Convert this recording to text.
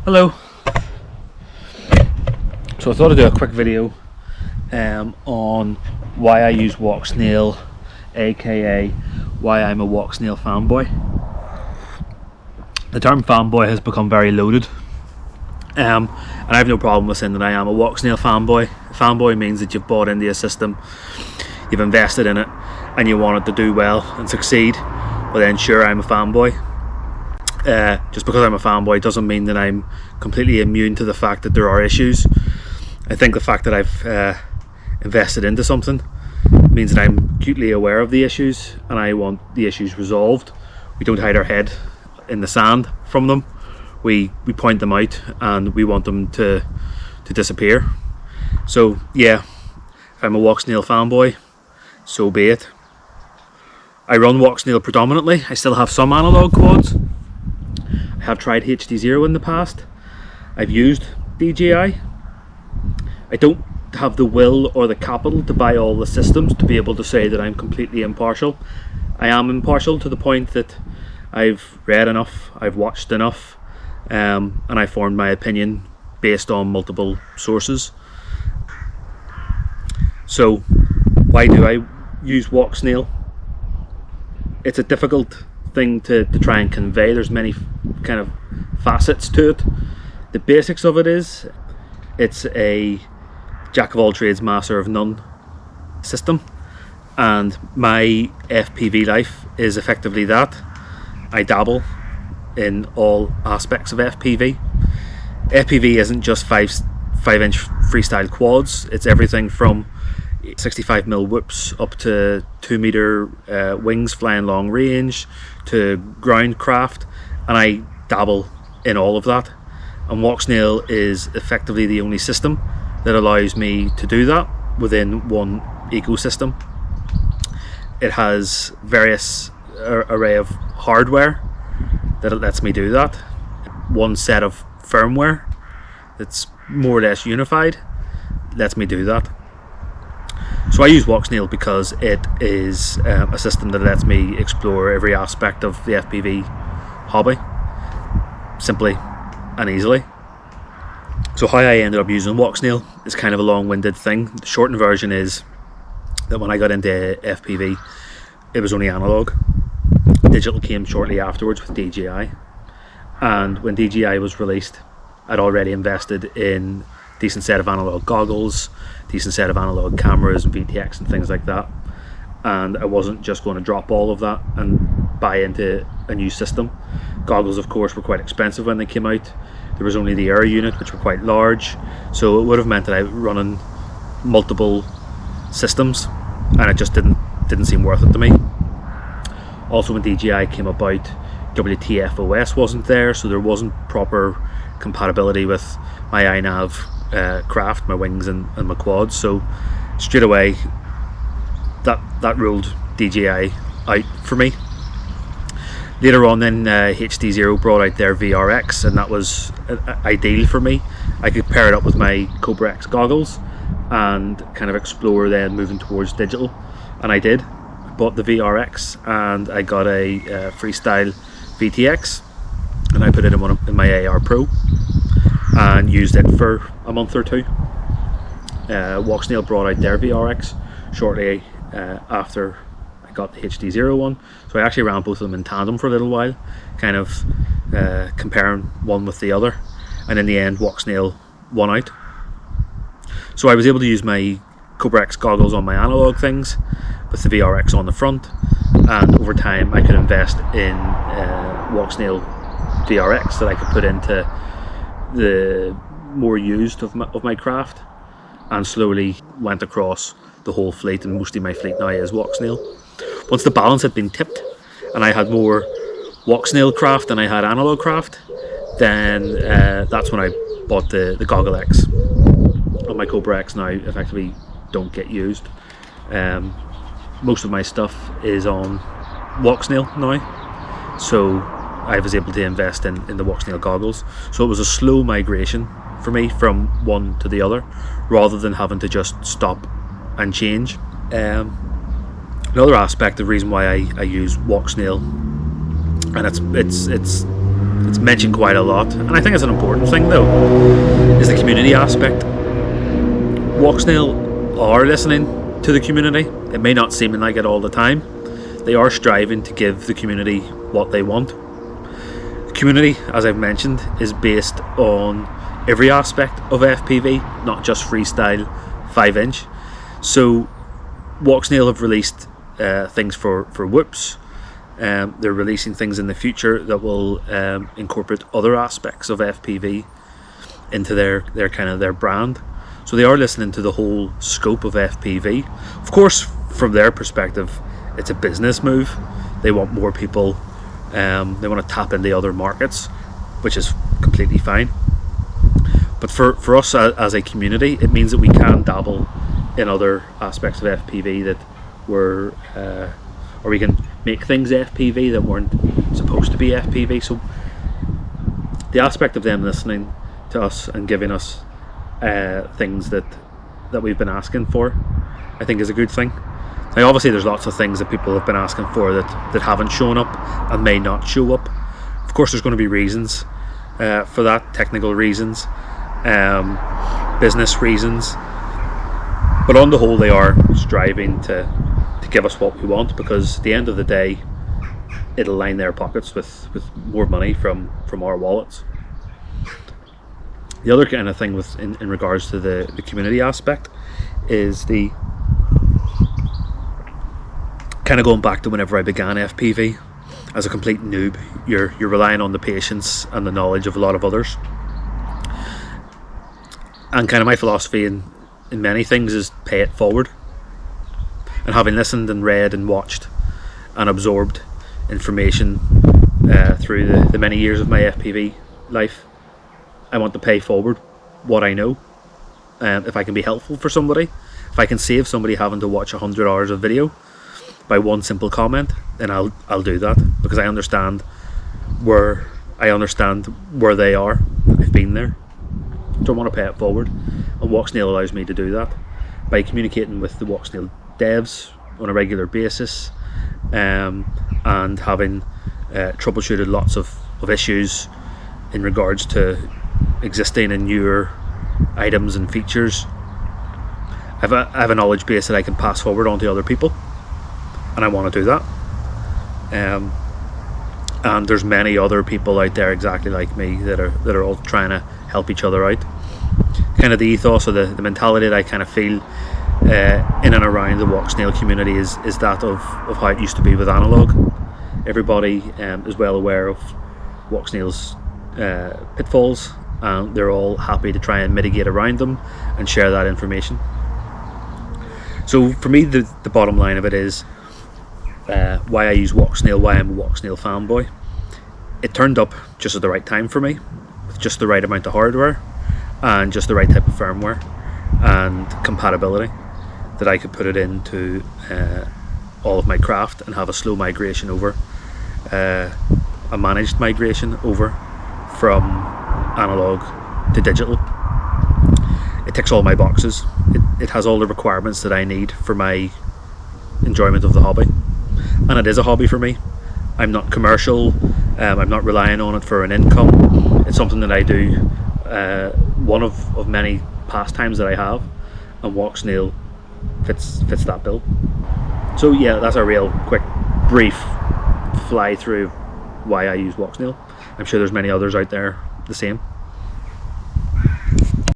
Hello. So I thought I'd do a quick video on why I use Walksnail, aka why I'm a Walksnail fanboy. The term fanboy has become very loaded, and I have no problem with saying that I am a Walksnail fanboy. A fanboy means that you've bought into a system, you've invested in it, and you want it to do well and succeed. Well then sure, I'm a fanboy. Just because I'm a fanboy doesn't mean that I'm completely immune to the fact that there are issues. I think the fact that I've invested into something means that I'm acutely aware of the issues and I want the issues resolved. We don't hide our head in the sand from them. We point them out and we want them to disappear. So yeah, if I'm a Walksnail fanboy, so be it. I run Walksnail predominantly. I still have some analog quads. I have tried HD0 in the past. I've used DJI. I don't have the will or the capital to buy all the systems to be able to say that I'm completely impartial. I am impartial to the point that I've read enough, I've watched enough, and I formed my opinion based on multiple sources. So why do I use Walksnail? It's a difficult thing to try and convey. There's many kind of facets to it. The basics of it is it's a jack of all trades, master of none system, and my FPV life is effectively that. I dabble in all aspects of FPV. FPV isn't just 5-inch freestyle quads, it's everything from 65mm whoops up to 2-meter wings flying long range to ground craft, and I dabble in all of that. And Walksnail is effectively the only system that allows me to do that within one ecosystem. It has various array of hardware that it lets me do that. One set of firmware that's more or less unified lets me do that. So I use Walksnail because it is a system that lets me explore every aspect of the FPV hobby simply and easily. So how I ended up using Walksnail is kind of a long-winded thing. The shortened version is that when I got into FPV, it was only analog. Digital came shortly afterwards with DJI, and when DJI was released, I'd already invested in a decent set of analog goggles, decent set of analog cameras and VTX and things like that, and I wasn't just going to drop all of that and buy into a new system. Goggles of course were quite expensive when they came out. There was only the Air unit, which were quite large, so it would have meant that I was running multiple systems and it just didn't seem worth it to me. Also when DJI came about, WTF OS wasn't there, so there wasn't proper compatibility with my iNav craft, my wings and my quads, so straight away that ruled DJI out for me. Later on then HD0 brought out their VRX, and that was ideal for me. I could pair it up with my Cobra X goggles and kind of explore then moving towards digital, and I did. I bought the VRX and I got a freestyle VTX and I put it in my AR Pro and used it for a month or two. Walksnail brought out their VRX shortly after I got the HD0 one, so I actually ran both of them in tandem for a little while, kind of comparing one with the other, and in the end Walksnail won out. So I was able to use my Cobra X goggles on my analog things with the VRX on the front, and over time I could invest in Walksnail VRX that I could put into the more used of my craft, and slowly went across the whole fleet, and mostly my fleet now is Walksnail. Once the balance had been tipped and I had more Walksnail craft than I had analog craft, then that's when I bought the Goggle X. On my Cobra X now effectively don't get used. Most of my stuff is on Walksnail now, so I was able to invest in the Walksnail goggles. So it was a slow migration for me from one to the other, rather than having to just stop and change. Another aspect, the reason why I use Walksnail, and it's it's mentioned quite a lot, and I think it's an important thing though, is the community aspect. Walksnail are listening to the community. It may not seem like it all the time. They are striving to give the community what they want. The community, as I've mentioned, is based on every aspect of FPV, not just freestyle 5-inch. So Walksnail have released things for whoops. They're releasing things in the future that will incorporate other aspects of FPV into their kind of their brand. So they are listening to the whole scope of FPV. Of course, from their perspective, it's a business move. They want more people. They want to tap into other markets, which is completely fine. But for us as a community, it means that we can dabble in other aspects of FPV that were, or we can make things FPV that weren't supposed to be FPV. So the aspect of them listening to us and giving us things that we've been asking for, I think is a good thing. Now obviously there's lots of things that people have been asking for that haven't shown up and may not show up. Of course there's going to be reasons for that, technical reasons, business reasons, but on the whole they are striving to give us what we want, because at the end of the day it'll line their pockets with more money from our wallets. The other kind of thing in regards to the community aspect is the kind of going back to whenever I began FPV as a complete noob. You're relying on the patience and the knowledge of a lot of others, and kind of my philosophy in many things is pay it forward. And having listened and read and watched and absorbed information through the many years of my FPV life, I want to pay forward what I know. If I can be helpful for somebody, if I can save somebody having to watch 100 hours of video by one simple comment, then I'll do that, because I understand where they are. I've been there, so I want to pay it forward, and Walksnail allows me to do that by communicating with the Walksnail devs on a regular basis, and having troubleshooted lots of issues in regards to existing and newer items and features. I have a knowledge base that I can pass forward onto other people, and I want to do that. And there's many other people out there exactly like me that are all trying to help each other out. Kind of the ethos or the mentality that I kind of feel in and around the Walksnail community is that of how it used to be with analog. Everybody is well aware of Walksnail's pitfalls, and they're all happy to try and mitigate around them and share that information. So for me, the bottom line of it is why I use Walksnail, why I'm a Walksnail fanboy. It turned up just at the right time for me, with just the right amount of hardware and just the right type of firmware and compatibility, that I could put it into all of my craft and have a slow migration over, a managed migration over from analog to digital. It ticks all my boxes. It has all the requirements that I need for my enjoyment of the hobby, and it is a hobby for me. I'm not commercial. I'm not relying on it for an income. It's something that I do, one of many pastimes that I have, and Walksnail fits that bill. So yeah, that's a real quick brief fly through why I use Walksnail. I'm sure there's many others out there the same.